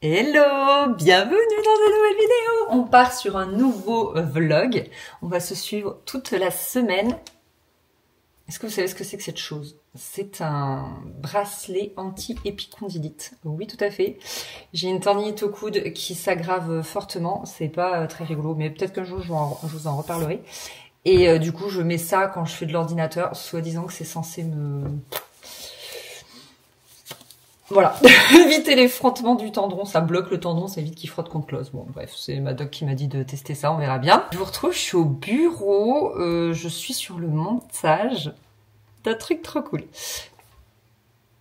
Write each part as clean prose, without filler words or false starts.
Hello, bienvenue dans une nouvelle vidéo. On part sur un nouveau vlog. On va se suivre toute la semaine. Est-ce que vous savez ce que c'est que cette chose? C'est un bracelet anti-épicondylite. Oui, tout à fait. J'ai une tendinite au coude qui s'aggrave fortement. C'est pas très rigolo, mais peut-être qu'un jour je vous en reparlerai. Et du coup, je mets ça quand je fais de l'ordinateur, soi-disant que c'est censé me... Voilà, éviter les frottements du tendon, ça bloque le tendon, ça évite qu'il frotte contre l'os. Bon bref, c'est ma doc qui m'a dit de tester ça, on verra bien. Je vous retrouve, je suis au bureau, je suis sur le montage d'un truc trop cool.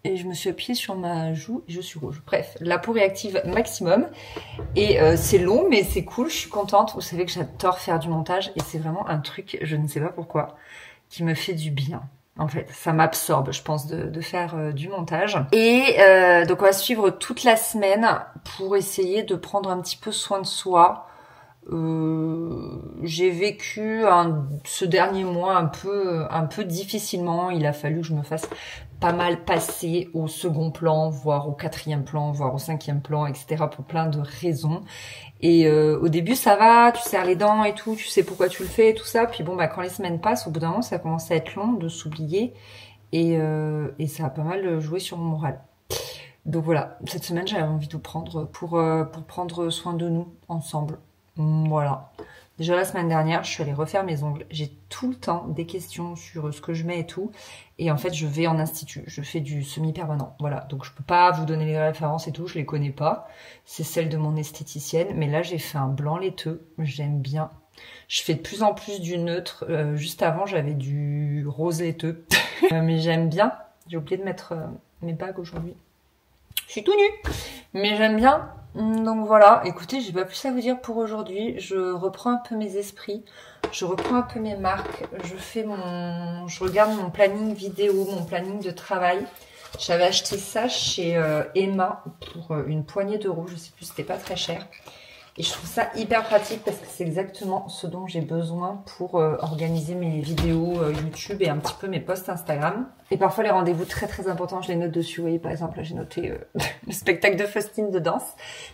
Et je me suis appuyée sur ma joue et je suis rouge. Bref, la peau réactive maximum. Et c'est long mais c'est cool, je suis contente. Vous savez que j'adore faire du montage et c'est vraiment un truc, je ne sais pas pourquoi, qui me fait du bien. En fait, ça m'absorbe, je pense, de faire du montage. Et donc, on va suivre toute la semaine pour essayer de prendre un petit peu soin de soi. J'ai vécu ce dernier mois un peu difficilement. Il a fallu que je me fasse pas mal passer au second plan, voire au quatrième plan, voire au cinquième plan, etc. pour plein de raisons. Et au début ça va, tu serres les dents et tout, tu sais pourquoi tu le fais et tout ça. Puis bon bah quand les semaines passent, au bout d'un moment ça commence à être long de s'oublier et ça a pas mal joué sur mon moral. Donc voilà, cette semaine j'avais envie de vous prendre pour prendre soin de nous ensemble. Voilà. Déjà la semaine dernière, je suis allée refaire mes ongles. J'ai tout le temps des questions sur ce que je mets et tout. Et en fait, je vais en institut. Je fais du semi-permanent. Voilà. Donc, je peux pas vous donner les références et tout. Je les connais pas. C'est celle de mon esthéticienne. Mais là, j'ai fait un blanc laiteux. J'aime bien. Je fais de plus en plus du neutre. Juste avant, j'avais du rose laiteux. Mais j'aime bien. J'ai oublié de mettre mes bagues aujourd'hui. Je suis tout nue. Mais j'aime bien. Donc voilà, écoutez, j'ai pas plus à vous dire pour aujourd'hui. Je reprends un peu mes esprits, je reprends un peu mes marques, je regarde mon planning vidéo, mon planning de travail. J'avais acheté ça chez Emma pour une poignée d'euros, je sais plus, c'était pas très cher. Et je trouve ça hyper pratique parce que c'est exactement ce dont j'ai besoin pour organiser mes vidéos YouTube et un petit peu mes posts Instagram. Et parfois les rendez-vous très importants, je les note dessus. Vous voyez, par exemple, là j'ai noté le spectacle de Faustine de danse.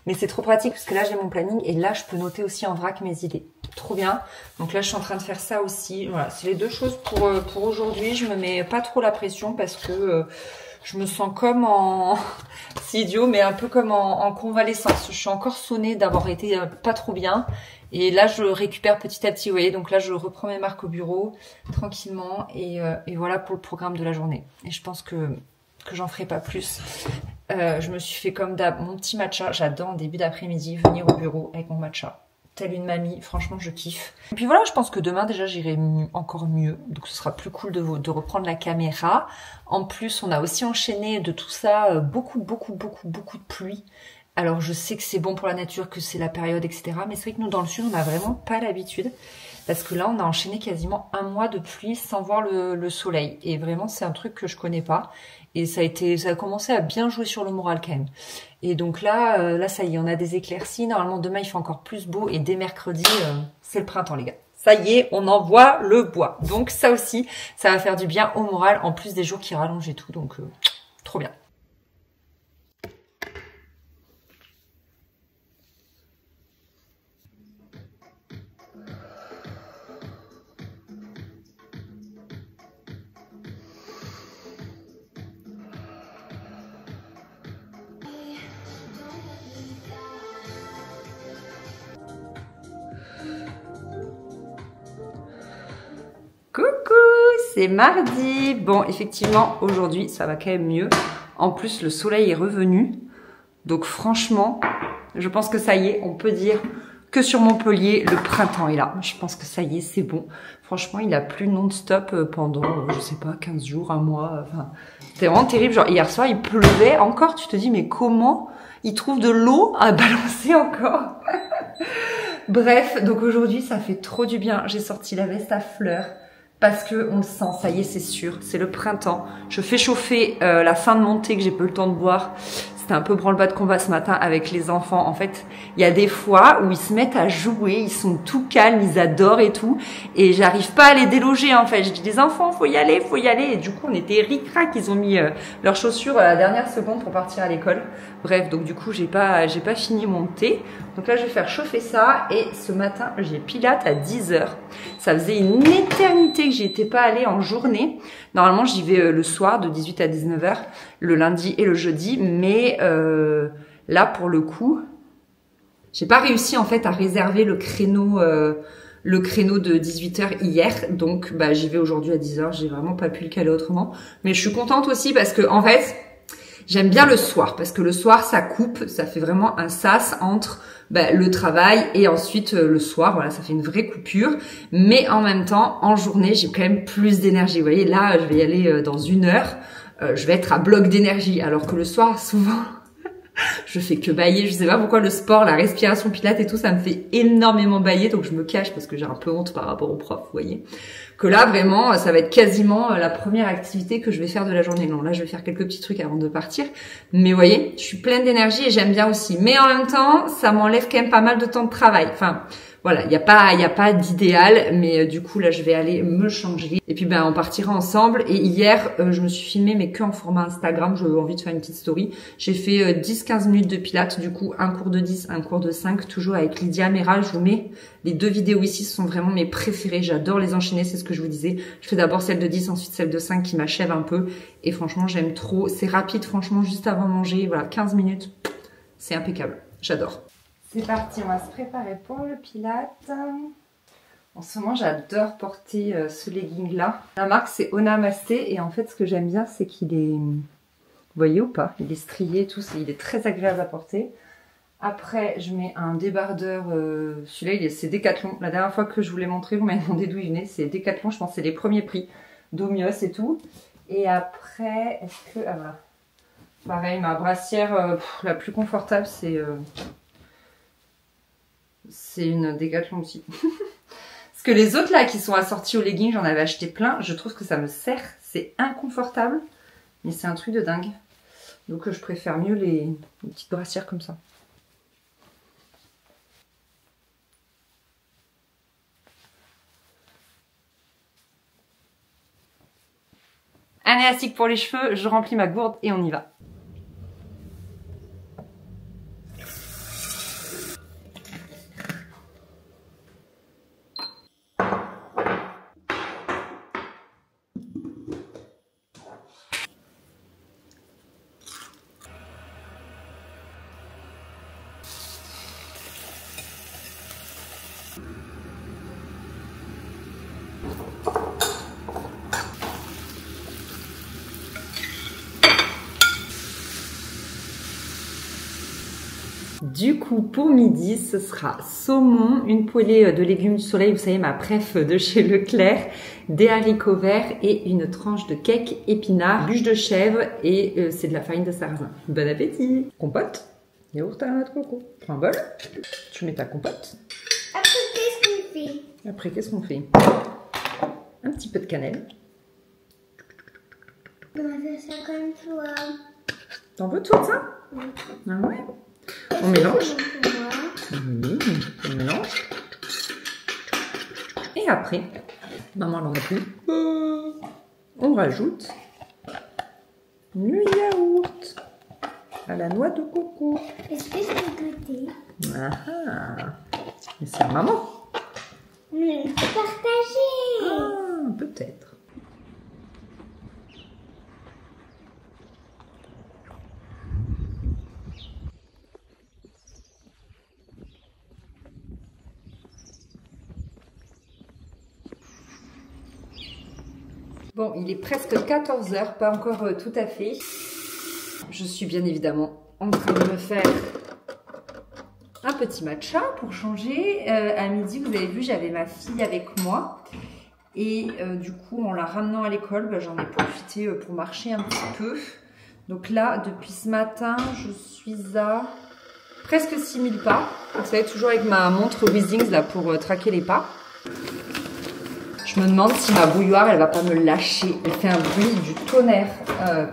Mais c'est trop pratique parce que là j'ai mon planning et là je peux noter aussi en vrac mes idées. Trop bien. Donc là je suis en train de faire ça aussi. Voilà, c'est les deux choses pour aujourd'hui. Je me mets pas trop la pression parce que... je me sens comme en... c'est idiot, mais un peu comme en convalescence. Je suis encore sonnée d'avoir été pas trop bien. Et là, je récupère petit à petit, vous voyez. Donc là, je reprends mes marques au bureau, tranquillement. Et voilà pour le programme de la journée. Et je pense que j'en ferai pas plus. Je me suis fait comme d'hab mon petit matcha. J'adore en début d'après-midi venir au bureau avec mon matcha. Telle une mamie, franchement je kiffe. Et puis voilà, je pense que demain déjà j'irai encore mieux, donc ce sera plus cool de reprendre la caméra. En plus on a aussi enchaîné de tout ça beaucoup de pluie. Alors je sais que c'est bon pour la nature, que c'est la période, etc. Mais c'est vrai que nous dans le sud on n'a vraiment pas l'habitude. Parce que là on a enchaîné quasiment un mois de pluie sans voir le soleil. Et vraiment c'est un truc que je connais pas. Et ça a commencé à bien jouer sur le moral quand même. Et donc là, ça y est, on a des éclaircies. Normalement, demain, il fait encore plus beau. Et dès mercredi, c'est le printemps, les gars. Ça y est, on envoie le bois. Donc ça aussi, ça va faire du bien au moral, en plus des jours qui rallongent et tout. Donc, trop bien. Coucou, c'est mardi. Bon, effectivement, aujourd'hui, ça va quand même mieux. En plus, le soleil est revenu. Donc franchement, je pense que ça y est, on peut dire que sur Montpellier, le printemps est là. Je pense que ça y est, c'est bon. Franchement, il a plu non-stop pendant, je sais pas, 15 jours, un mois. Enfin, c'était vraiment terrible. Genre, hier soir, il pleuvait encore. Tu te dis, mais comment il trouve de l'eau à balancer encore? Bref, donc aujourd'hui, ça fait trop du bien. J'ai sorti la veste à fleurs. Parce que on le sent, ça y est, c'est sûr, c'est le printemps. Je fais chauffer la fin de montée que j'ai pas eu le temps de boire. C'était un peu branle-bas de combat ce matin avec les enfants. En fait, il y a des fois où ils se mettent à jouer, ils sont tout calmes, ils adorent et tout. Et j'arrive pas à les déloger, en fait. Je dis, les enfants, faut y aller, faut y aller. Et du coup, on était ric-rac. Ils ont mis leurs chaussures à la dernière seconde pour partir à l'école. Bref, donc du coup, j'ai pas fini mon thé. Donc là, je vais faire chauffer ça. Et ce matin, j'ai pilates à 10h. Ça faisait une éternité que j'y étais pas allée en journée. Normalement, j'y vais le soir de 18 à 19h, le lundi et le jeudi. Mais là, pour le coup, j'ai pas réussi en fait à réserver le créneau de 18h hier. Donc, bah, j'y vais aujourd'hui à 10h. J'ai vraiment pas pu le caler autrement. Mais je suis contente aussi parce que, en fait, j'aime bien le soir. Parce que le soir, ça coupe. Ça fait vraiment un sas entre le travail et ensuite le soir. Voilà, ça fait une vraie coupure. Mais en même temps, en journée, j'ai quand même plus d'énergie. Vous voyez, là, je vais y aller dans 1 heure. Je vais être à bloc d'énergie. Alors que le soir, souvent, je fais que bâiller. Je sais pas pourquoi le sport, la respiration pilates et tout, ça me fait énormément bâiller. Donc je me cache parce que j'ai un peu honte par rapport au prof, vous voyez. Que là, vraiment, ça va être quasiment la première activité que je vais faire de la journée. Non, là, je vais faire quelques petits trucs avant de partir. Mais vous voyez, je suis pleine d'énergie et j'aime bien aussi. Mais en même temps, ça m'enlève quand même pas mal de temps de travail. Enfin, voilà, il y a pas d'idéal, mais du coup là je vais aller me changer et puis on partira ensemble. Et hier je me suis filmée mais que en format Instagram, j'avais envie de faire une petite story. J'ai fait 10-15 minutes de pilates, du coup un cours de 10, un cours de 5, toujours avec Lydia Mera. Je vous mets les 2 vidéos ici, ce sont vraiment mes préférées, j'adore les enchaîner, c'est ce que je vous disais. Je fais d'abord celle de 10, ensuite celle de 5 qui m'achève un peu et franchement j'aime trop, c'est rapide franchement, juste avant manger, voilà, 15 minutes, c'est impeccable, j'adore. C'est parti, on va se préparer pour le pilates. En ce moment, j'adore porter ce legging-là. La marque, c'est Onamasté. Et en fait, ce que j'aime bien, c'est qu'il est... Vous voyez ou pas? Il est strié et tout. Il est très agréable à porter. Après, je mets un débardeur. Celui-là, c'est Decathlon. La dernière fois que je vous l'ai montré, vous m'avez demandé d'où il venait. C'est Decathlon, je pense que c'est les premiers prix. Domios et tout. Et après, est-ce que... Ah voilà. Pareil, ma brassière la plus confortable, c'est une Decathlon aussi. Parce que les autres là qui sont assortis au legging, j'en avais acheté plein. Je trouve que ça me sert. C'est inconfortable. Mais c'est un truc de dingue. Donc je préfère mieux les petites brassières comme ça. Un élastique pour les cheveux. Je remplis ma gourde et on y va. Du coup, pour midi, ce sera saumon, une poêlée de légumes du soleil, vous savez, ma préf de chez Leclerc, des haricots verts et une tranche de cake épinard, bûche de chèvre et c'est de la farine de sarrasin. Bon appétit! Compote, yaourt à la noix de coco. Prends un bol, tu mets ta compote. Après, qu'est-ce qu'on fait? Après, qu'est-ce qu'on fait? Un petit peu de cannelle. On va faire ça comme toi. T'en veux tout ça? Oui. Ah ouais? On mélange. Oui. On mélange. Et après, maman n'en a plus. On rajoute le yaourt à la noix de coco. Est-ce que je peux goûter? Mais c'est à maman. Mais partager. Peut-être. Bon, il est presque 14h, pas encore tout à fait. Je suis bien évidemment en train de me faire un petit matcha pour changer. À midi, vous avez vu, j'avais ma fille avec moi. Et du coup, en la ramenant à l'école, j'en ai profité pour marcher un petit peu. Donc là, depuis ce matin, je suis à presque 6000 pas. Vous savez, toujours avec ma montre Withings là pour traquer les pas. Je Je me demande si ma bouilloire, elle va pas me lâcher. Elle fait un bruit du tonnerre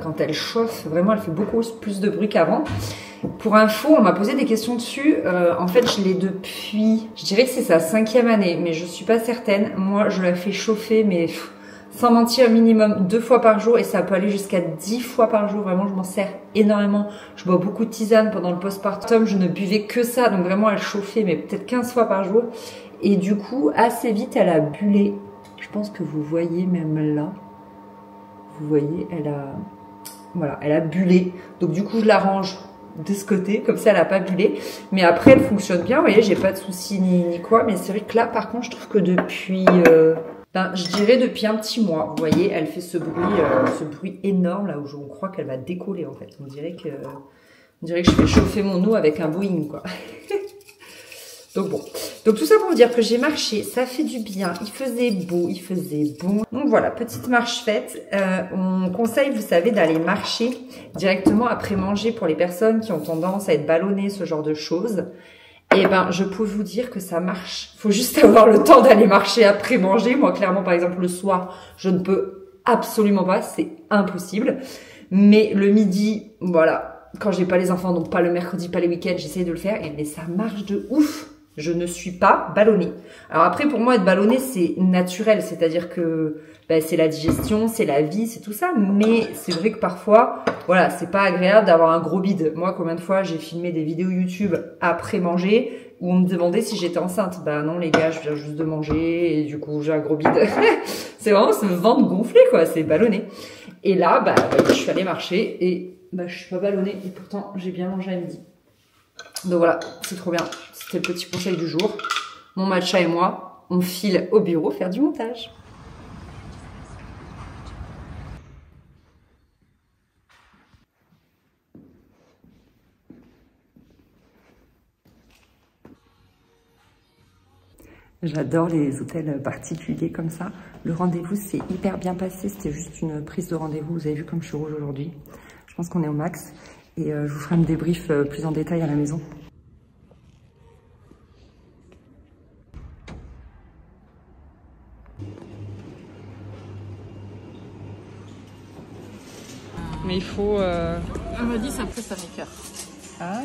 quand elle chauffe. Vraiment, elle fait beaucoup plus de bruit qu'avant. Pour info, on m'a posé des questions dessus. En fait, je l'ai depuis... Je dirais que c'est sa 5e année, mais je suis pas certaine. Moi, je la fais chauffer, mais sans mentir, minimum 2 fois par jour. Et ça peut aller jusqu'à 10 fois par jour. Vraiment, je m'en sers énormément. Je bois beaucoup de tisane pendant le postpartum. Je ne buvais que ça. Donc vraiment, elle chauffait, mais peut-être 15 fois par jour. Et du coup, assez vite, elle a bullé. Je pense que vous voyez même là. Vous voyez, elle a... Voilà, elle a bullé. Donc du coup, je la range de ce côté, comme ça elle n'a pas bullé. Mais après, elle fonctionne bien. Vous voyez, j'ai pas de soucis ni quoi. Mais c'est vrai que là, par contre, je trouve que depuis... je dirais depuis un petit mois. Vous voyez, elle fait ce bruit énorme là où on croit qu'elle va décoller en fait. On dirait que je fais chauffer mon eau avec un Boeing, quoi. Donc bon, donc tout ça pour vous dire que j'ai marché, ça fait du bien, il faisait beau, il faisait bon. Donc voilà, petite marche faite. On conseille, vous savez, d'aller marcher directement après manger pour les personnes qui ont tendance à être ballonnées, ce genre de choses. Et ben, je peux vous dire que ça marche. Faut juste avoir le temps d'aller marcher après manger. Moi, clairement, par exemple, le soir, je ne peux absolument pas, c'est impossible. Mais le midi, voilà, quand j'ai pas les enfants, donc pas le mercredi, pas les week-ends, j'essaie de le faire. Et mais ça marche de ouf. Je ne suis pas ballonnée. Alors après, pour moi, être ballonnée, c'est naturel. C'est-à-dire que c'est la digestion, c'est la vie, c'est tout ça. Mais c'est vrai que parfois, voilà, c'est pas agréable d'avoir un gros bide. Moi, combien de fois j'ai filmé des vidéos YouTube après manger où on me demandait si j'étais enceinte. Bah non, les gars, je viens juste de manger et du coup, j'ai un gros bide. C'est vraiment ce ventre gonflé, quoi. C'est ballonné. Et là, je suis allée marcher et je suis pas ballonnée. Et pourtant, j'ai bien mangé à midi. Donc voilà, c'est trop bien. C'est le petit conseil du jour. Mon matcha et moi, on file au bureau faire du montage. J'adore les hôtels particuliers comme ça. Le rendez-vous s'est hyper bien passé. C'était juste une prise de rendez-vous. Vous avez vu comme je suis rouge aujourd'hui. Je pense qu'on est au max. Et je vous ferai un débrief plus en détail à la maison. Mais il faut... On me dit ça pousse à mes cœurs. Ah.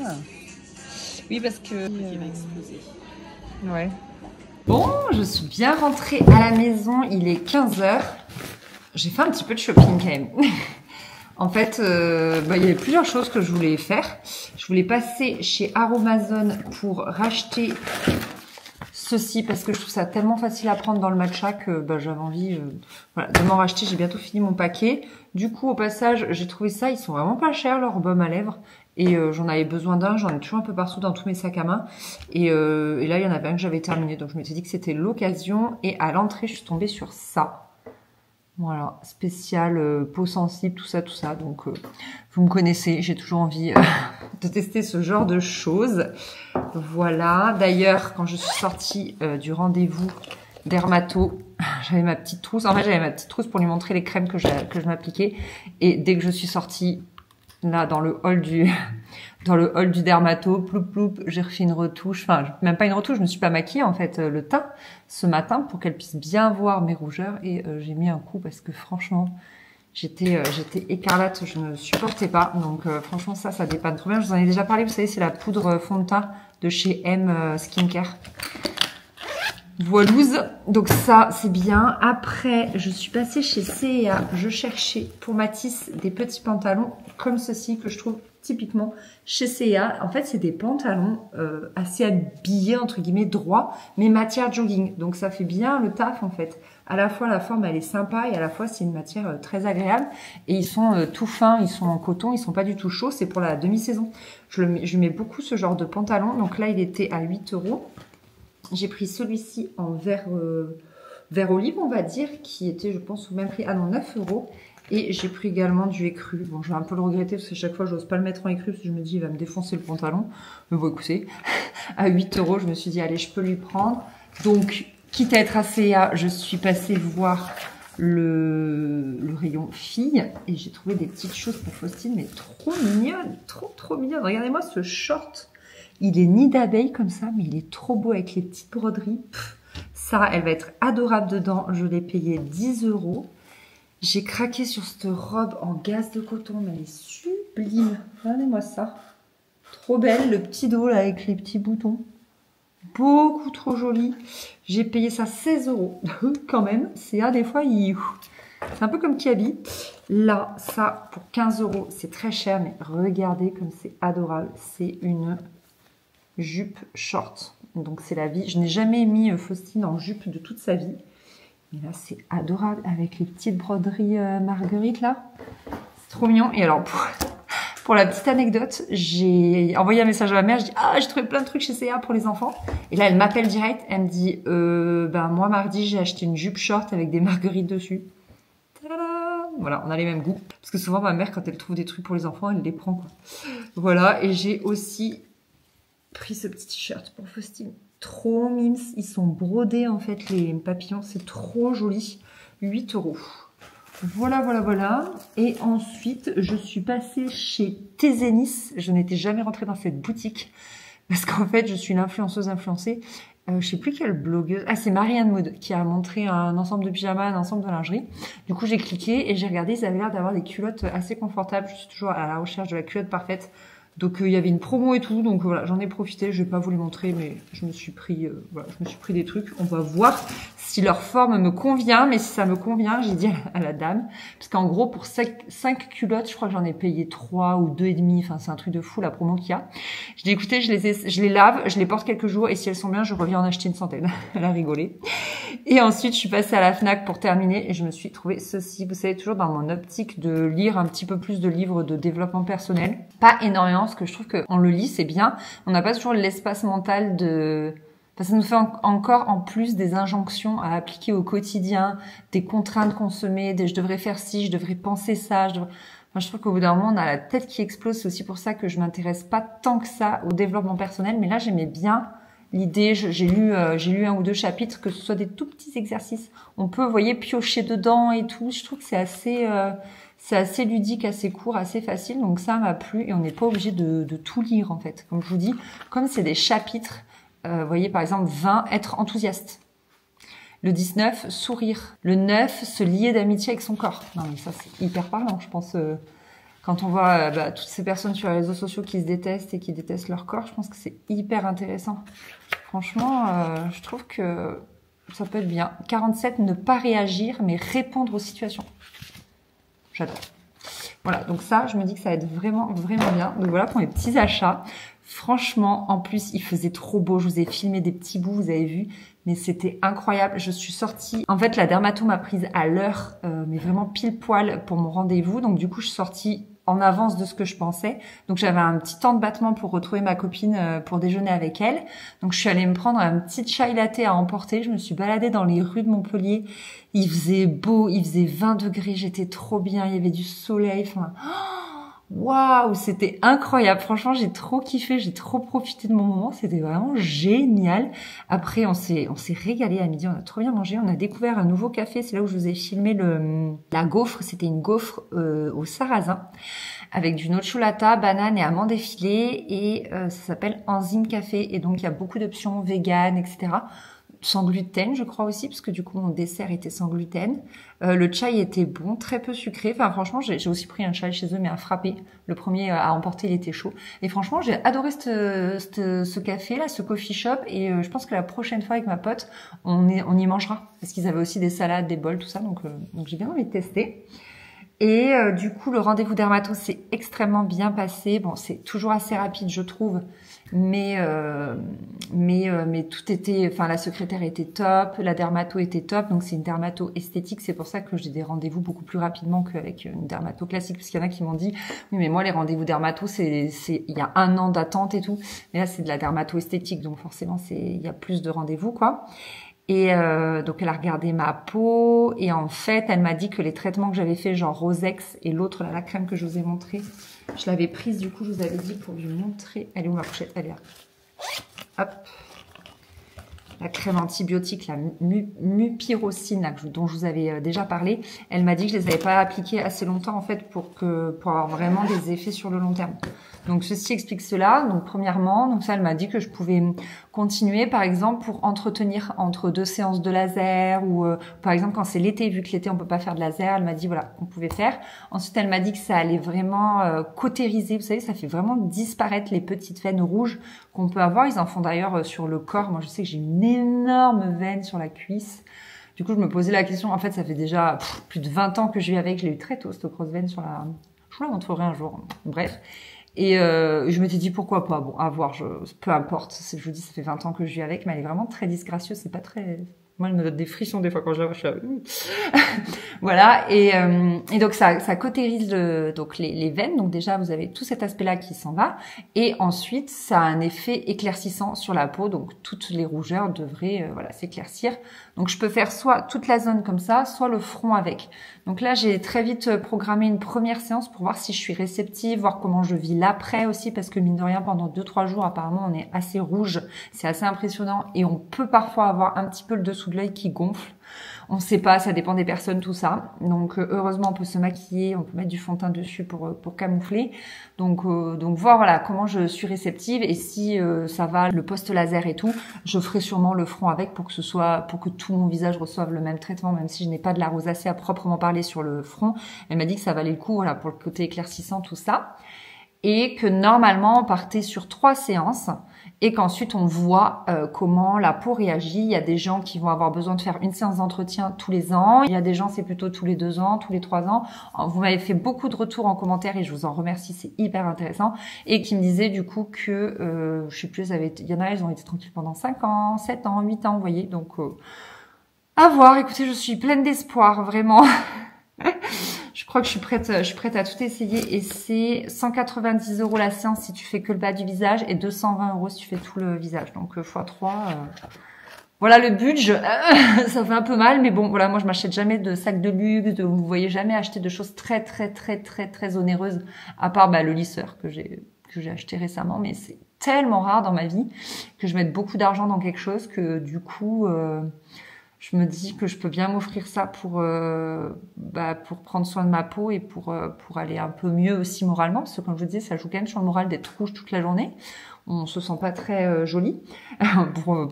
Oui, parce que... Qui va exploser. Ouais. Bon, je suis bien rentrée à la maison. Il est 15h. J'ai fait un petit peu de shopping quand même. En fait, il y avait plusieurs choses que je voulais faire. Je voulais passer chez Aromazone pour racheter ceci parce que je trouve ça tellement facile à prendre dans le matcha que j'avais envie de m'en racheter. J'ai bientôt fini mon paquet. Du coup, au passage, j'ai trouvé ça. Ils sont vraiment pas chers, leurs baumes à lèvres. Et j'en avais besoin d'un. J'en ai toujours un peu partout dans tous mes sacs à main. Et là, il y en avait un que j'avais terminé. Donc, je me suis dit que c'était l'occasion. Et à l'entrée, je suis tombée sur ça. Voilà, spécial, peau sensible, tout ça. Donc, vous me connaissez, j'ai toujours envie de tester ce genre de choses. Voilà. D'ailleurs, quand je suis sortie du rendez-vous dermato, j'avais ma petite trousse. En fait, j'avais ma petite trousse pour lui montrer les crèmes que je m'appliquais. Et dès que je suis sortie, là, dans le hall du dermato, ploup, j'ai refait une retouche. Enfin, même pas une retouche, je me suis pas maquillée, en fait, le teint ce matin pour qu'elle puisse bien voir mes rougeurs. Et j'ai mis un coup parce que franchement, j'étais écarlate, je ne supportais pas. Donc, franchement, ça dépanne trop bien. Je vous en ai déjà parlé, vous savez, c'est la poudre fond de teint de chez M Skincare. Voilouze, donc ça c'est bien. Après, je suis passée chez C&A. Je cherchais pour Mathis des petits pantalons comme ceci que je trouve typiquement chez C&A. En fait, c'est des pantalons assez habillés entre guillemets droits, mais matière jogging. Donc ça fait bien le taf en fait. À la fois la forme elle est sympa et à la fois c'est une matière très agréable. Et ils sont tout fins, ils sont en coton, ils sont pas du tout chauds. C'est pour la demi-saison. Je mets beaucoup ce genre de pantalon. Donc là, il était à 8 €. J'ai pris celui-ci en vert olive, on va dire, qui était, je pense, au même prix. Ah non, 9 €. Et j'ai pris également du écru. Bon, je vais un peu le regretter parce que chaque fois, j'ose pas le mettre en écru parce que je me dis, il va me défoncer le pantalon. Mais bon, écoutez, à 8 €, je me suis dit, allez, je peux lui prendre. Donc, quitte à être à C&A, je suis passée voir le rayon filles et j'ai trouvé des petites choses pour Faustine, mais trop mignonnes, trop mignonnes. Regardez-moi ce short. Il est nid d'abeille comme ça, mais il est trop beau avec les petites broderies. Ça, elle va être adorable dedans. Je l'ai payée 10 €. J'ai craqué sur cette robe en gaze de coton, mais elle est sublime. Regardez-moi ça. Trop belle, le petit dos là avec les petits boutons. Beaucoup trop joli. J'ai payé ça 16 € quand même. C'est des fois, c'est un peu comme Kiabi. Là, ça pour 15 €, c'est très cher, mais regardez comme c'est adorable. C'est une jupe short. Donc c'est la vie. Je n'ai jamais mis Faustine en jupe de toute sa vie. Mais là, c'est adorable avec les petites broderies Marguerite là. C'est trop mignon. Et alors, pour la petite anecdote, j'ai envoyé un message à ma mère. Je dis j'ai trouvé plein de trucs chez C&A pour les enfants. Et là, elle m'appelle direct. Elle me dit moi mardi, j'ai acheté une jupe short avec des marguerites dessus. Tadam! Voilà, on a les mêmes goûts. Parce que souvent, ma mère, quand elle trouve des trucs pour les enfants, elle les prend quoi. Voilà. Et j'ai aussi pris ce petit t-shirt pour Faustine. Trop mimes. Ils sont brodés en fait les papillons. C'est trop joli. 8 €. Voilà, voilà, voilà. Et ensuite, je suis passée chez Tézénis. Je n'étais jamais rentrée dans cette boutique parce qu'en fait, je suis l'influenceuse influencée. Je sais plus quelle blogueuse. Ah, c'est Marianne Maud qui a montré un ensemble de pyjamas, un ensemble de lingerie. Du coup, j'ai cliqué et j'ai regardé. Ils avaient l'air d'avoir des culottes assez confortables. Je suis toujours à la recherche de la culotte parfaite. Donc, il y avait une promo et tout. Donc, voilà, j'en ai profité. Je vais pas vous les montrer, mais je me suis pris, voilà, je me suis pris des trucs. On va voir si leur forme me convient. Mais si ça me convient, j'ai dit à la dame. Parce qu'en gros, pour 5 culottes, je crois que j'en ai payé 3 ou 2,5. Enfin, c'est un truc de fou, la promo qu'il y a. Je dis, écoutez, je les lave, je les porte quelques jours. Et si elles sont bien, je reviens en acheter une centaine. Elle a rigolé. Et ensuite, je suis passée à la Fnac pour terminer. Et je me suis trouvé ceci. Vous savez, toujours dans mon optique de lire un petit peu plus de livres de développement personnel. Pas énormément, parce que je trouve qu'on le lit, c'est bien. On n'a pas toujours l'espace mental de... Enfin, ça nous fait encore en plus des injonctions à appliquer au quotidien, des contraintes qu'on se met, je devrais faire ci, je devrais penser ça. Enfin, je trouve qu'au bout d'un moment, on a la tête qui explose. C'est aussi pour ça que je m'intéresse pas tant que ça au développement personnel. Mais là, j'aimais bien l'idée. J'ai lu 1 ou 2 chapitres, que ce soit des tout petits exercices. On peut, vous voyez, piocher dedans et tout. Je trouve que c'est assez ludique, assez court, assez facile. Donc ça m'a plu et on n'est pas obligé de tout lire en fait. Comme je vous dis, comme c'est des chapitres, vous voyez par exemple 20, être enthousiaste. Le 19, sourire. Le 9, se lier d'amitié avec son corps. Non mais ça c'est hyper parlant, je pense. Quand on voit toutes ces personnes sur les réseaux sociaux qui se détestent et qui détestent leur corps, je pense que c'est hyper intéressant. Franchement, je trouve que ça peut être bien. 47, ne pas réagir mais répondre aux situations. J'adore. Voilà, donc ça, je me dis que ça va être vraiment, vraiment bien. Donc voilà pour mes petits achats. Franchement, en plus, il faisait trop beau. Je vous ai filmé des petits bouts, vous avez vu. Mais c'était incroyable. Je suis sortie... En fait, la dermato m'a prise à l'heure, mais vraiment pile poil pour mon rendez-vous. Donc du coup, je suis sortie en avance de ce que je pensais. Donc j'avais un petit temps de battement pour retrouver ma copine pour déjeuner avec elle. Donc je suis allée me prendre un petit chai latte à emporter. Je me suis baladée dans les rues de Montpellier. Il faisait beau, il faisait 20 degrés, j'étais trop bien, il y avait du soleil. Enfin, waouh, c'était incroyable. Franchement, j'ai trop kiffé, j'ai trop profité de mon moment. C'était vraiment génial. Après, on s'est régalé à midi. On a trop bien mangé. On a découvert un nouveau café. C'est là où je vous ai filmé la gaufre. C'était une gaufre au sarrasin avec du nocciolata, banane et amandes effilées. Et ça s'appelle Enzyme Café. Et donc, il y a beaucoup d'options véganes, etc. Sans gluten, je crois aussi, parce que du coup, mon dessert était sans gluten. Le chai était bon, très peu sucré. Enfin, franchement, j'ai aussi pris un chai chez eux, mais à frapper. Le premier à emporter, il était chaud. Et franchement, j'ai adoré ce café-là, ce coffee shop. Et je pense que la prochaine fois, avec ma pote, on y mangera. Parce qu'ils avaient aussi des salades, des bols, tout ça. Donc j'ai bien envie de tester. Et du coup, le rendez-vous dermato s'est extrêmement bien passé. Bon, c'est toujours assez rapide, je trouve. Mais tout était, enfin la secrétaire était top, la dermato était top, donc c'est une dermato esthétique, c'est pour ça que j'ai des rendez-vous beaucoup plus rapidement qu'avec une dermato classique, parce qu'il y en a qui m'ont dit oui mais moi les rendez-vous dermato il y a 1 an d'attente et tout, mais là c'est de la dermato esthétique, donc forcément il y a plus de rendez-vous quoi. Et donc elle a regardé ma peau et en fait elle m'a dit que les traitements que j'avais fait genre Rosex et l'autre là, la crème que je vous ai montré, je l'avais prise du coup, je vous avais dit pour lui montrer. Elle est où ma pochette? Elle est là. Hop. la crème antibiotique, la mupirocine, là, dont je vous avais déjà parlé, elle m'a dit que je les avais pas appliquées assez longtemps en fait pour avoir vraiment des effets sur le long terme. Donc ceci explique cela. Donc premièrement, donc ça elle m'a dit que je pouvais continuer par exemple pour entretenir entre 2 séances de laser ou par exemple quand c'est l'été, vu que l'été on peut pas faire de laser, elle m'a dit voilà qu'on pouvait faire. Ensuite elle m'a dit que ça allait vraiment cautériser, vous savez ça fait vraiment disparaître les petites veines rouges qu'on peut avoir. Ils en font d'ailleurs sur le corps. Moi je sais que j'ai une énorme veine sur la cuisse. Du coup je me posais la question, en fait ça fait déjà plus de 20 ans que je vis avec, je l'ai eu très tôt cette grosse veine sur la... Je vous la montrerai un jour, bref. Et je m'étais dit pourquoi pas, bon à voir, peu importe, je vous dis ça fait 20 ans que je vis avec, mais elle est vraiment très disgracieuse, c'est pas très... Moi elle me donne des frissons des fois quand je la vois, je suis là... Voilà, et donc ça cautérise donc les veines, donc déjà vous avez tout cet aspect là qui s'en va, et ensuite ça a un effet éclaircissant sur la peau, donc toutes les rougeurs devraient voilà s'éclaircir. Donc je peux faire soit toute la zone comme ça, soit le front avec. Donc là j'ai très vite programmé une première séance pour voir si je suis réceptive, voir comment je vis l'après aussi, parce que mine de rien pendant 2-3 jours apparemment on est assez rouge, c'est assez impressionnant, et on peut parfois avoir un petit peu le dessous de l'œil qui gonfle. On sait pas, ça dépend des personnes, tout ça. Donc heureusement on peut se maquiller, on peut mettre du fond de teint dessus pour camoufler. Donc voir voilà comment je suis réceptive, et si ça va le post laser et tout, je ferai sûrement le front avec pour que tout mon visage reçoive le même traitement, même si je n'ai pas de la rosacée à proprement parler sur le front. Elle m'a dit que ça valait le coup voilà pour le côté éclaircissant, tout ça. Et que normalement on partait sur 3 séances et qu'ensuite on voit comment la peau réagit. Il y a des gens qui vont avoir besoin de faire une séance d'entretien tous les ans. Il y a des gens c'est plutôt tous les 2 ans, tous les 3 ans. Vous m'avez fait beaucoup de retours en commentaire et je vous en remercie, c'est hyper intéressant. Et qui me disaient du coup que, je sais plus, il y en a, ils ont été tranquilles pendant 5 ans, 7 ans, 8 ans, vous voyez. Donc à voir, écoutez, je suis pleine d'espoir, vraiment. Je crois que je suis prête à tout essayer, et c'est 190 € la séance si tu fais que le bas du visage et 220 € si tu fais tout le visage. Donc x3. Voilà le budget. Ça fait un peu mal, mais bon voilà, moi je m'achète jamais de sacs de luxe, vous voyez jamais acheter de choses très onéreuses, à part le lisseur que j'ai acheté récemment, mais c'est tellement rare dans ma vie que je mette beaucoup d'argent dans quelque chose que du coup je me dis que je peux bien m'offrir ça pour prendre soin de ma peau et pour aller un peu mieux aussi moralement, parce que comme je vous disais, ça joue quand même sur le moral d'être rouge toute la journée. On se sent pas très jolie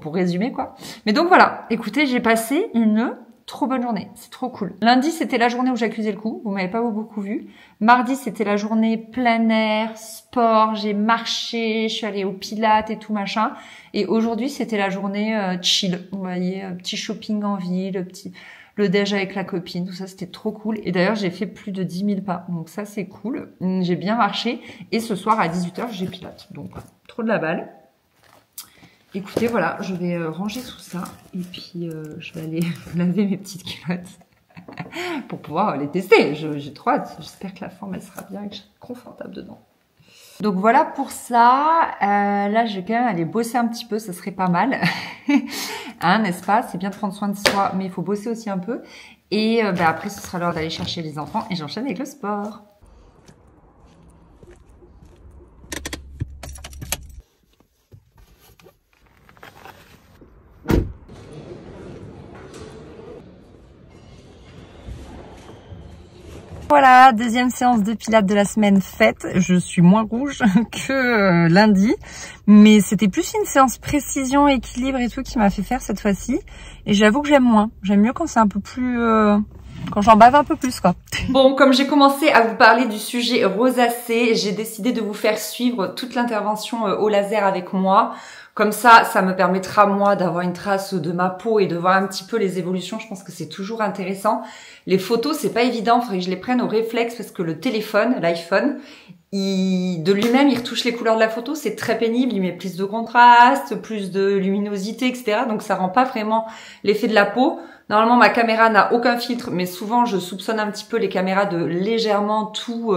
pour résumer quoi. Mais donc voilà, écoutez, j'ai passé une trop bonne journée, c'est trop cool. Lundi, c'était la journée où j'accusais le coup, vous m'avez pas beaucoup vu. Mardi, c'était la journée plein air, sport, j'ai marché, je suis allée au Pilates et tout machin. Et aujourd'hui, c'était la journée chill, vous voyez, petit shopping en ville, le déj avec la copine, tout ça, c'était trop cool. Et d'ailleurs, j'ai fait plus de 10 000 pas, donc ça, c'est cool. J'ai bien marché. Et ce soir, à 18h, j'ai Pilates, donc trop de la balle. Écoutez, voilà, je vais ranger tout ça et puis je vais aller laver mes petites culottes pour pouvoir les tester. J'ai trop hâte. J'espère que la forme, elle sera bien et que je serai confortable dedans. Donc voilà pour ça. Là, je vais quand même aller bosser un petit peu, ça serait pas mal. Hein, n'est-ce pas? C'est bien de prendre soin de soi, mais il faut bosser aussi un peu. Et après, ce sera l'heure d'aller chercher les enfants et j'enchaîne avec le sport. Voilà, deuxième séance de pilates de la semaine faite. Je suis moins rouge que lundi, mais c'était plus une séance précision, équilibre et tout qui m'a fait faire cette fois-ci. Et j'avoue que j'aime moins. J'aime mieux quand c'est un peu plus... quand j'en bave un peu plus quoi. Bon, comme j'ai commencé à vous parler du sujet rosacée, j'ai décidé de vous faire suivre toute l'intervention au laser avec moi. Comme ça me permettra moi d'avoir une trace de ma peau et de voir un petit peu les évolutions. Je pense que c'est toujours intéressant. Les photos, c'est pas évident. Il faudrait que je les prenne au réflexe parce que le téléphone, l'iPhone, de lui-même, il retouche les couleurs de la photo. C'est très pénible. Il met plus de contraste, plus de luminosité, etc. Donc ça rend pas vraiment l'effet de la peau. Normalement, ma caméra n'a aucun filtre, mais souvent, je soupçonne un petit peu les caméras de légèrement tout,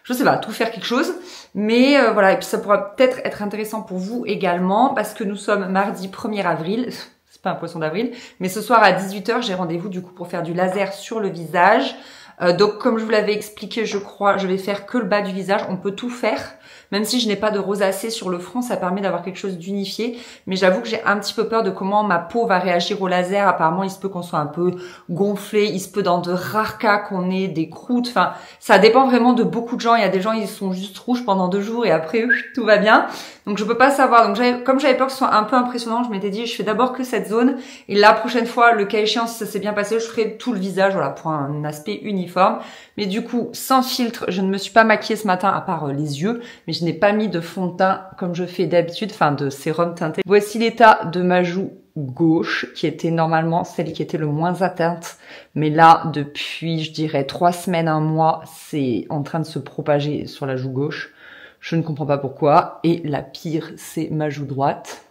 je sais pas, tout faire quelque chose. Mais voilà, et puis ça pourra peut-être être intéressant pour vous également, parce que nous sommes mardi 1er avril, c'est pas un poisson d'avril, mais ce soir à 18h, j'ai rendez-vous du coup pour faire du laser sur le visage. Donc comme je vous l'avais expliqué, je crois, je vais faire que le bas du visage. On peut tout faire, même si je n'ai pas de rosacée sur le front, ça permet d'avoir quelque chose d'unifié. Mais j'avoue que j'ai un petit peu peur de comment ma peau va réagir au laser. Apparemment, il se peut qu'on soit un peu gonflé, il se peut dans de rares cas qu'on ait des croûtes. Enfin, ça dépend vraiment de beaucoup de gens. Il y a des gens, ils sont juste rouges pendant 2 jours et après, tout va bien. Donc je peux pas savoir. Donc comme j'avais peur que ce soit un peu impressionnant, je m'étais dit, je fais d'abord que cette zone. Et la prochaine fois, le cas échéant, si ça s'est bien passé, je ferai tout le visage, voilà, pour un aspect uniforme. Mais du coup, sans filtre, je ne me suis pas maquillée ce matin, à part les yeux. Mais je n'ai pas mis de fond de teint comme je fais d'habitude, enfin de sérum teinté. Voici l'état de ma joue gauche, qui était normalement celle qui était le moins atteinte. Mais là, depuis, je dirais 3 semaines, 1 mois, c'est en train de se propager sur la joue gauche. Je ne comprends pas pourquoi. Et la pire, c'est ma joue droite,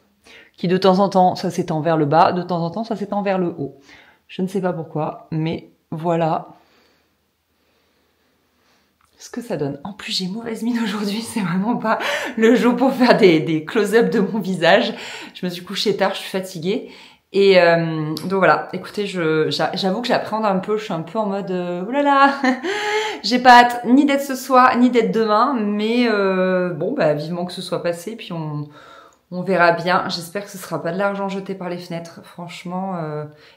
qui de temps en temps, ça s'étend vers le bas, de temps en temps, ça s'étend vers le haut. Je ne sais pas pourquoi, mais voilà ce que ça donne. En plus, j'ai mauvaise mine aujourd'hui, c'est vraiment pas le jour pour faire des close-up de mon visage. Je me suis couchée tard, je suis fatiguée. Et donc voilà, écoutez, j'avoue que j'appréhende un peu, je suis un peu en mode oh là là, j'ai pas hâte ni d'être ce soir, ni d'être demain, mais bon, bah vivement que ce soit passé, puis on verra bien. J'espère que ce sera pas de l'argent jeté par les fenêtres, franchement.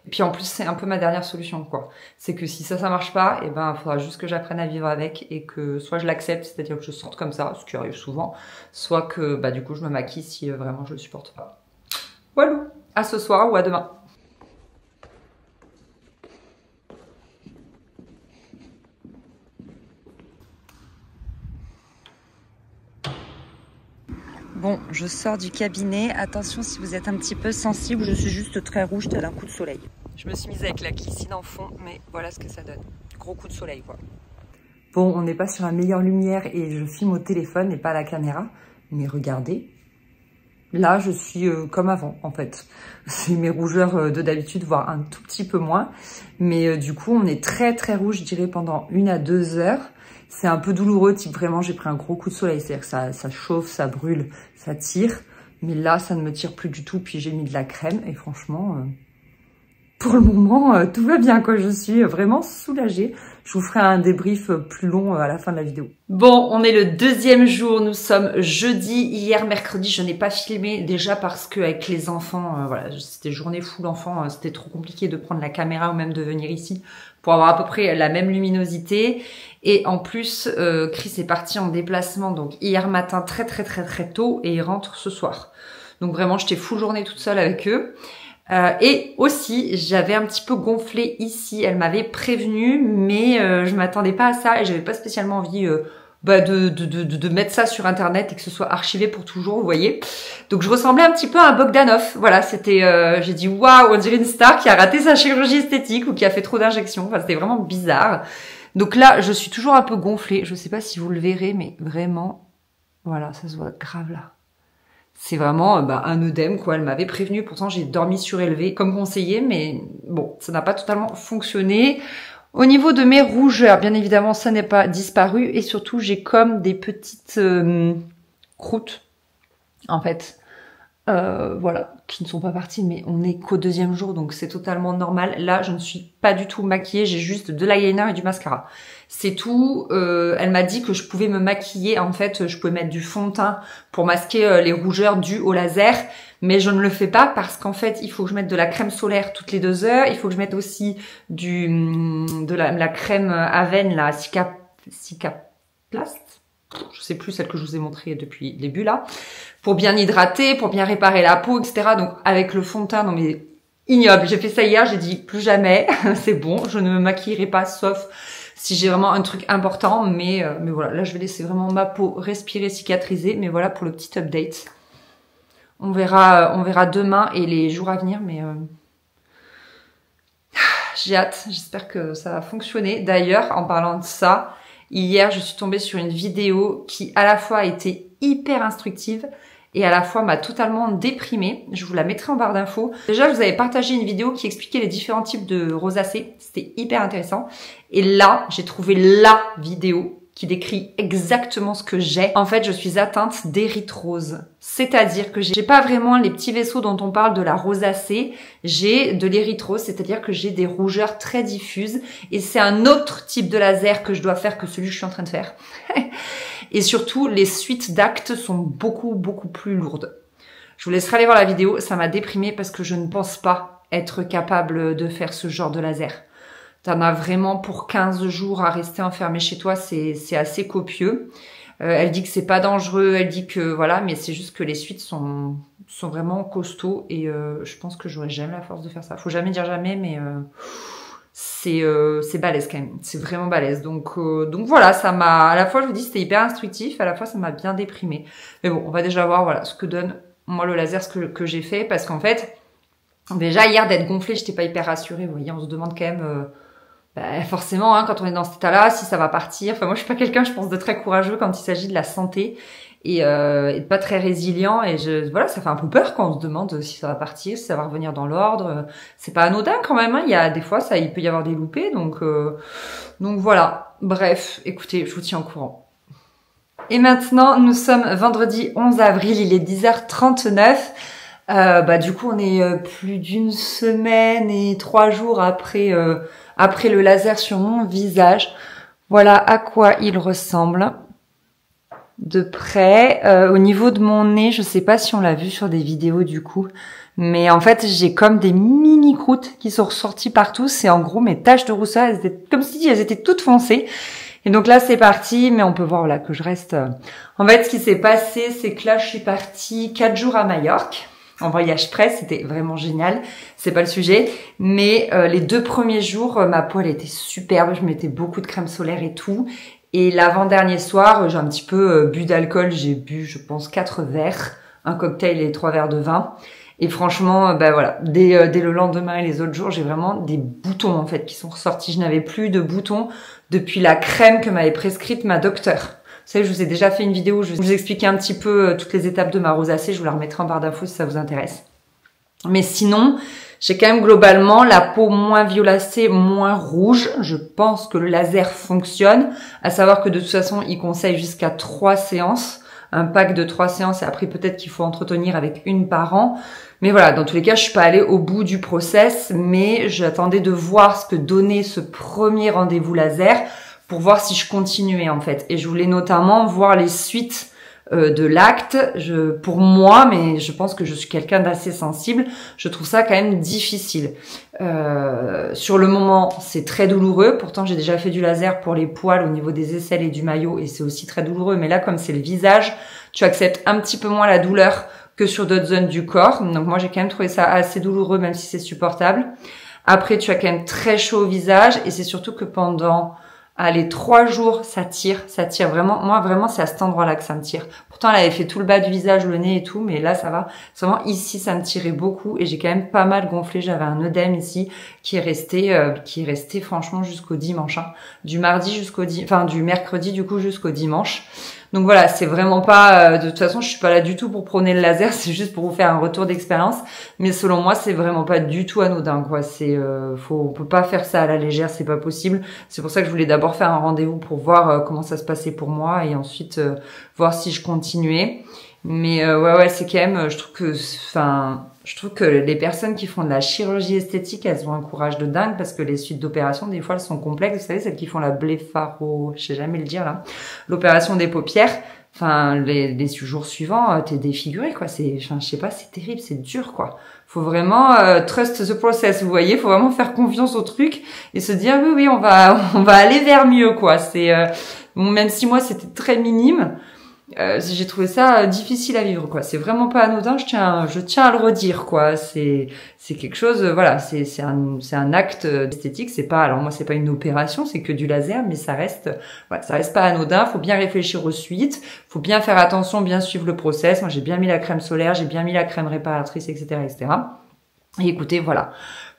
Et puis en plus, c'est un peu ma dernière solution, quoi. C'est que si ça marche pas, et ben, il faudra juste que j'apprenne à vivre avec et que soit je l'accepte, c'est-à-dire que je sorte comme ça, ce qui arrive souvent, soit que bah du coup je me maquille si vraiment je le supporte pas. Voilà. À ce soir ou à demain. Bon, je sors du cabinet. Attention si vous êtes un petit peu sensible, je suis juste très rouge tel un coup de soleil. Je me suis mise avec la glycine en fond, mais voilà ce que ça donne. Gros coup de soleil, quoi. Bon, on n'est pas sur la meilleure lumière et je filme au téléphone et pas à la caméra. Mais regardez. Là, je suis comme avant, en fait. C'est mes rougeurs de d'habitude, voire un tout petit peu moins. Mais du coup, on est très très rouge, je dirais, pendant 1 à 2 heures. C'est un peu douloureux, type vraiment, j'ai pris un gros coup de soleil. C'est-à-dire que ça chauffe, ça brûle, ça tire. Mais là, ça ne me tire plus du tout. Puis j'ai mis de la crème et franchement, pour le moment, tout va bien, quoi. Je suis vraiment soulagée. Je vous ferai un débrief plus long à la fin de la vidéo. Bon, on est le 2e jour. Nous sommes jeudi. Hier, mercredi, je n'ai pas filmé. Déjà parce que avec les enfants, voilà, c'était journée full enfant. C'était trop compliqué de prendre la caméra ou même de venir ici pour avoir à peu près la même luminosité. Et en plus, Chris est parti en déplacement. Donc hier matin, très tôt. Et il rentre ce soir. Donc vraiment, j'étais full journée toute seule avec eux. Et aussi, j'avais un petit peu gonflé ici. Elle m'avait prévenue, mais je m'attendais pas à ça et j'avais pas spécialement envie de mettre ça sur internet et que ce soit archivé pour toujours, vous voyez. Donc je ressemblais un petit peu à un Bogdanov. Voilà, c'était, j'ai dit waouh, on dirait une star qui a raté sa chirurgie esthétique ou qui a fait trop d'injections. Enfin, c'était vraiment bizarre. Donc là, je suis toujours un peu gonflée. Je sais pas si vous le verrez, mais vraiment, voilà, ça se voit grave là. C'est vraiment un œdème, quoi. Elle m'avait prévenu, pourtant j'ai dormi surélevé comme conseillé, mais bon, ça n'a pas totalement fonctionné. Au niveau de mes rougeurs, bien évidemment, ça n'est pas disparu. Et surtout, j'ai comme des petites croûtes, en fait. Voilà, qui ne sont pas parties, mais on n'est qu'au 2e jour, donc c'est totalement normal. Là, je ne suis pas du tout maquillée, j'ai juste de l'eyeliner et du mascara. C'est tout. Elle m'a dit que je pouvais me maquiller, en fait, je pouvais mettre du fond de teint pour masquer les rougeurs dues au laser, mais je ne le fais pas parce qu'en fait, il faut que je mette de la crème solaire toutes les 2 heures, il faut que je mette aussi de la crème Aven, la Cicaplast. Je sais plus, celle que je vous ai montrée depuis le début là, pour bien hydrater, pour bien réparer la peau, etc. Donc avec le fond de teint, non mais ignoble. J'ai fait ça hier, j'ai dit plus jamais, c'est bon, je ne me maquillerai pas sauf si j'ai vraiment un truc important. Mais voilà, là je vais laisser vraiment ma peau respirer, cicatriser. Mais voilà pour le petit update. On verra demain et les jours à venir, mais j'ai hâte. J'espère que ça va fonctionner. D'ailleurs, en parlant de ça. Hier, je suis tombée sur une vidéo qui à la fois a été hyper instructive et à la fois m'a totalement déprimée. Je vous la mettrai en barre d'infos. Déjà, je vous avais partagé une vidéo qui expliquait les différents types de rosacée. C'était hyper intéressant. Et là, j'ai trouvé la vidéo qui décrit exactement ce que j'ai. En fait, je suis atteinte d'érythrose. C'est-à-dire que j'ai pas vraiment les petits vaisseaux dont on parle de la rosacée, j'ai de l'érythrose, c'est-à-dire que j'ai des rougeurs très diffuses et c'est un autre type de laser que je dois faire que celui que je suis en train de faire. Et surtout, les suites d'actes sont beaucoup plus lourdes. Je vous laisserai aller voir la vidéo, ça m'a déprimée parce que je ne pense pas être capable de faire ce genre de laser. T'en as vraiment pour 15 jours à rester enfermé chez toi, c'est assez copieux. Elle dit que c'est pas dangereux, elle dit que voilà, mais c'est juste que les suites sont vraiment costauds et je pense que j'aurais jamais la force de faire ça. Faut jamais dire jamais, mais c'est balèze quand même. C'est vraiment balèze. Donc voilà, ça m'a, à la fois je vous dis c'était hyper instructif, à la fois ça m'a bien déprimée. Mais bon, on va déjà voir voilà ce que donne moi le laser que j'ai fait parce qu'en fait déjà hier d'être gonflée, j'étais pas hyper rassurée. Vous voyez, on se demande quand même. Forcément, hein, quand on est dans cet état-là, si ça va partir. Enfin, moi, je suis pas quelqu'un, je pense, de très courageux quand il s'agit de la santé et de pas très résilient. Et voilà, ça fait un peu peur quand on se demande si ça va partir, si ça va revenir dans l'ordre. C'est pas anodin quand même. Hein. Il y a des fois, il peut y avoir des loupés. Donc voilà. Bref, écoutez, je vous tiens au courant. Et maintenant, nous sommes vendredi 11 avril. Il est 10h39. Du coup, on est plus d'une semaine et 3 jours après le laser sur mon visage. Voilà à quoi il ressemble de près. Au niveau de mon nez, je sais pas si on l'a vu sur des vidéos du coup, mais en fait j'ai comme des mini croûtes qui sont ressorties partout. C'est en gros mes taches de rousseur, elles étaient comme si elles étaient toutes foncées. Et donc là c'est parti, mais on peut voir voilà que je reste. En fait, ce qui s'est passé, c'est que là je suis partie 4 jours à Majorque. En voyage presse, c'était vraiment génial. C'est pas le sujet, mais les 2 premiers jours, ma peau elle était superbe. Je mettais beaucoup de crème solaire et tout. Et l'avant-dernier soir, j'ai un petit peu bu d'alcool. J'ai bu, je pense, 4 verres, un cocktail et 3 verres de vin. Et franchement, voilà, dès le lendemain et les autres jours, j'ai vraiment des boutons en fait qui sont ressortis. Je n'avais plus de boutons depuis la crème que m'avait prescrite ma docteure. Vous savez, je vous ai déjà fait une vidéo où je vous expliquais un petit peu toutes les étapes de ma rosacée. Je vous la remettrai en barre d'infos si ça vous intéresse. Mais sinon, j'ai quand même globalement la peau moins violacée, moins rouge. Je pense que le laser fonctionne. À savoir que de toute façon, il conseille jusqu'à 3 séances. Un pack de 3 séances et après peut-être qu'il faut entretenir avec une par an. Mais voilà, dans tous les cas, je suis pas allée au bout du process, mais j'attendais de voir ce que donnait ce premier rendez-vous laser pour voir si je continuais en fait. Et je voulais notamment voir les suites de l'acte. Pour moi, mais je pense que je suis quelqu'un d'assez sensible, je trouve ça quand même difficile. Sur le moment, c'est très douloureux. Pourtant, j'ai déjà fait du laser pour les poils au niveau des aisselles et du maillot et c'est aussi très douloureux. Mais là, comme c'est le visage, tu acceptes un petit peu moins la douleur que sur d'autres zones du corps. Donc moi, j'ai quand même trouvé ça assez douloureux, même si c'est supportable. Après, tu as quand même très chaud au visage et c'est surtout que pendant les 3 jours, ça tire vraiment. Moi, vraiment, c'est à cet endroit-là que ça me tire. Pourtant, elle avait fait tout le bas du visage, le nez et tout, mais là, ça va. C'est vraiment ici, ça me tirait beaucoup et j'ai quand même pas mal gonflé. J'avais un œdème ici qui est resté franchement jusqu'au dimanche, hein. Du mercredi du coup jusqu'au dimanche. Donc voilà, c'est vraiment pas, de toute façon, je suis pas là du tout pour prôner le laser, c'est juste pour vous faire un retour d'expérience. Mais selon moi, c'est vraiment pas du tout anodin, quoi. On peut pas faire ça à la légère, c'est pas possible. C'est pour ça que je voulais d'abord faire un rendez-vous pour voir comment ça se passait pour moi et ensuite voir si je continuais. Mais ouais, c'est quand même, je trouve que les personnes qui font de la chirurgie esthétique, elles ont un courage de dingue parce que les suites d'opérations, des fois, elles sont complexes. Vous savez, celles qui font la je sais jamais le dire là, l'opération des paupières. Enfin, les jours suivants, t'es défiguré, quoi. Je sais pas, c'est terrible, c'est dur, quoi. Faut vraiment trust the process, vous voyez. Faut vraiment faire confiance au truc et se dire oui, on va aller vers mieux, quoi. Même si moi c'était très minime. J'ai trouvé ça difficile à vivre, quoi. C'est vraiment pas anodin, je tiens à le redire, quoi. C'est quelque chose, voilà, c'est un acte esthétique, alors moi c'est pas une opération, c'est que du laser, mais ça reste pas anodin. Faut bien réfléchir aux suites, faut bien faire attention, bien suivre le process. Moi j'ai bien mis la crème solaire, j'ai bien mis la crème réparatrice, etc., etc. Et écoutez, voilà.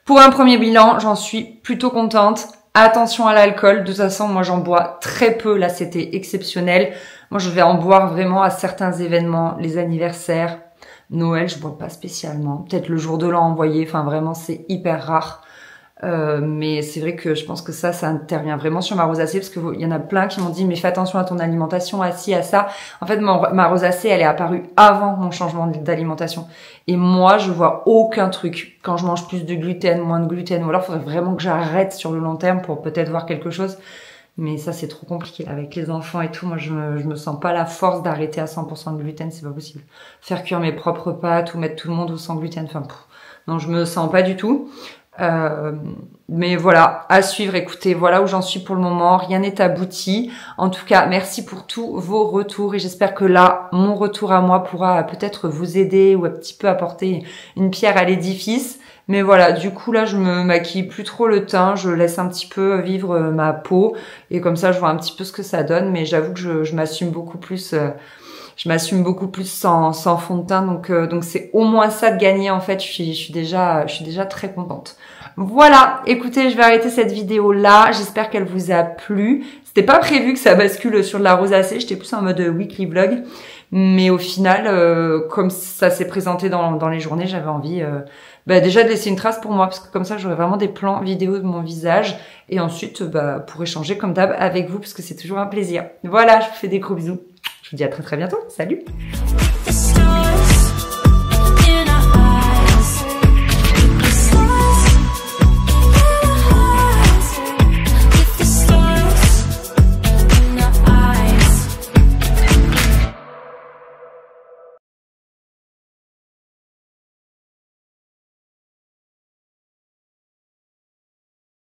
Pour un premier bilan, j'en suis plutôt contente. Attention à l'alcool. De toute façon, moi, j'en bois très peu. Là, c'était exceptionnel. Moi, je vais en boire vraiment à certains événements, les anniversaires, Noël, je bois pas spécialement. Peut-être le jour de l'an, vous voyez. Enfin, vraiment, c'est hyper rare. Mais c'est vrai que je pense que ça intervient vraiment sur ma rosacée parce que il y en a plein qui m'ont dit mais fais attention à ton alimentation, à ci, à ça. En fait, ma rosacée, elle est apparue avant mon changement d'alimentation. Et moi, je vois aucun truc quand je mange plus de gluten, moins de gluten, ou alors il faudrait vraiment que j'arrête sur le long terme pour peut-être voir quelque chose. Mais ça, c'est trop compliqué. Avec les enfants et tout, moi, je me sens pas la force d'arrêter à 100% de gluten, c'est pas possible. Faire cuire mes propres pâtes ou mettre tout le monde au sans gluten, enfin, non, je me sens pas du tout. Mais voilà, à suivre, écoutez, voilà où j'en suis pour le moment, rien n'est abouti. En tout cas, merci pour tous vos retours et j'espère que là, mon retour à moi pourra peut-être vous aider ou un petit peu apporter une pierre à l'édifice. Mais voilà, du coup là, je me maquille plus trop le teint, je laisse un petit peu vivre ma peau et comme ça, je vois un petit peu ce que ça donne. Mais j'avoue que je m'assume beaucoup plus. Je m'assume beaucoup plus sans fond de teint, donc c'est au moins ça de gagner en fait. Je suis déjà très contente. Voilà, écoutez, je vais arrêter cette vidéo là. J'espère qu'elle vous a plu. C'était pas prévu que ça bascule sur de la rosacée. J'étais plus en mode weekly vlog, mais au final, comme ça s'est présenté dans les journées, j'avais envie déjà de laisser une trace pour moi parce que comme ça, j'aurai vraiment des plans vidéo de mon visage et ensuite pour échanger comme d'hab avec vous parce que c'est toujours un plaisir. Voilà, je vous fais des gros bisous. Je vous dis à très bientôt. Salut!